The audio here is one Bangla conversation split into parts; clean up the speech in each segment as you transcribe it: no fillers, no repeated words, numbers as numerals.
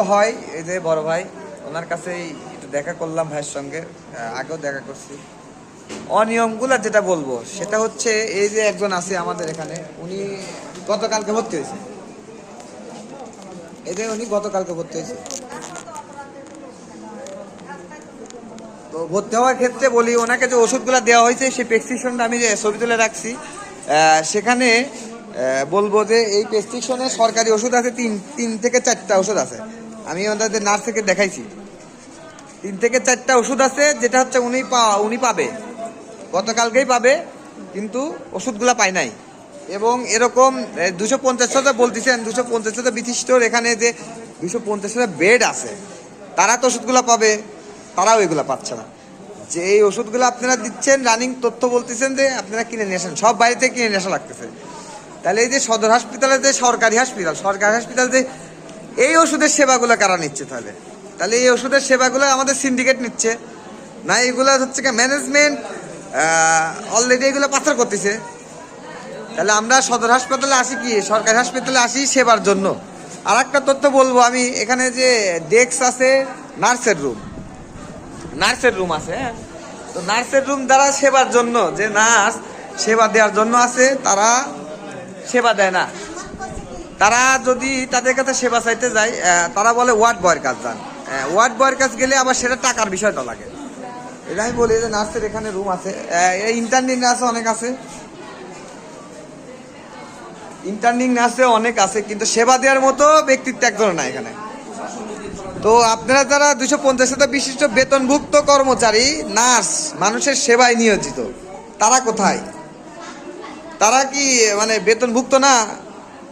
হয় এই যে বড় ভাই, ওনার কাছেই একটু দেখা করলাম, ভাইয়ের সঙ্গে আগেও দেখা করছি। অনিয়মগুলা যেটা বলবো সেটা হচ্ছে, এই যে একজন আছে আমাদের এখানে, উনি গতকালকে ভর্তি হয়েছে। এই যে উনি গতকালকে ভর্তি হয়েছে। তো ভর্তি হওয়ার ক্ষেত্রে বলি, ওনাকে যে ওষুধগুলো দেওয়া হয়েছে সেই প্রেসক্রিপশনটা আমি যে ছবি তুলে রাখছি, সেখানে বলবো যে এই প্রেসক্রিপশনে সরকারি ওষুধ আছে তিন থেকে চারটা ওষুধ আছে। আমি ওনাদের নার্স থেকে দেখাইছি, 3 থেকে 4টা ওষুধ আছে, যেটা হচ্ছে উনি পাবে, গতকালকেই পাবে, কিন্তু ওষুধগুলা পায় নাই। এবং এরকম 250টা বলতেছেন, 250টা বিশিষ্টর এখানে যে 250টা বেড আছে, তারা তো ওষুধগুলা পাবে, তারাও এগুলা পাচ্ছে না। যে এই ওষুধগুলো আপনারা দিচ্ছেন, রানিং তথ্য বলতেছেন যে আপনারা কিনে নিয়ে আসেন, সব বাড়িতে কিনে নিয়ে আসা লাগতেছে। তাহলে এই যে সদর হাসপাতালে যে সরকারি হাসপাতাল যে এই ওষুধের সেবাগুলো কারা নিচ্ছে? তাহলে তাহলে এই ওষুধের সেবাগুলো আমাদের সিন্ডিকেট নিচ্ছে না? এগুলো হচ্ছে কি ম্যানেজমেন্ট অলরেডি এগুলো পাচার করতেছে। তাহলে আমরা সদর হাসপাতালে আসি কি, সরকারি হাসপাতালে আসি সেবার জন্য। আর একটা তথ্য বলবো আমি, এখানে যে ডেস্ক আছে, নার্সের রুম আছে, হ্যাঁ। তো নার্সের রুম দ্বারা সেবার জন্য, যে নার্স সেবা দেওয়ার জন্য আছে, তারা সেবা দেয় না। তারা যদি তাদের কাছে সেবা চাইতে যায়, তারা বলে ওয়ার্ড বয়ের কাজ যান। ওয়ার্ড বয়ের কাজ গেলে আবার সেটা টাকার বিষয়টা লাগে। এটা আমি বলি যে নার্সের এখানে রুম আছে, ইন্টার্নিং নার্স অনেক আছে, কিন্তু সেবা দেওয়ার মতো ব্যক্তিত্ব একজন না এখানে। তো আপনারা যারা 250টা বিশিষ্ট বেতনভুক্ত কর্মচারী নার্স, মানুষের সেবায় নিয়োজিত, তারা কোথায়? তারা কি মানে বেতনভুক্ত না?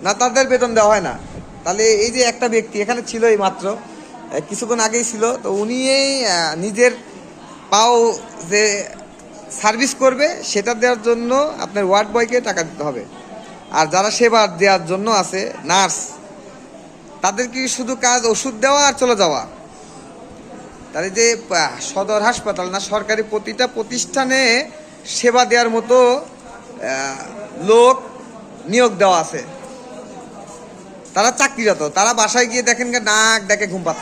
না তাদের বেতন দেওয়া হয় না? তাহলে এই যে একটা ব্যক্তি এখানে ছিল, এই মাত্র কিছুক্ষণ আগেই ছিল, তো উনি এই নিজের পাও যে সার্ভিস করবে সেটা দেওয়ার জন্য আপনার ওয়ার্ড বয়কে টাকা দিতে হবে। আর যারা সেবা দেওয়ার জন্য আছে নার্স, তাদের কি শুধু কাজ ওষুধ দেওয়া আর চলে যাওয়া? তাহলে যে সদর হাসপাতাল না, সরকারি প্রতিটা প্রতিষ্ঠানে সেবা দেওয়ার মতো লোক নিয়োগ দেওয়া আছে, তারা চাকরিরত, তারা বাসায় গিয়ে দেখেন নাক ডাকে ঘুম পাচ্ছে।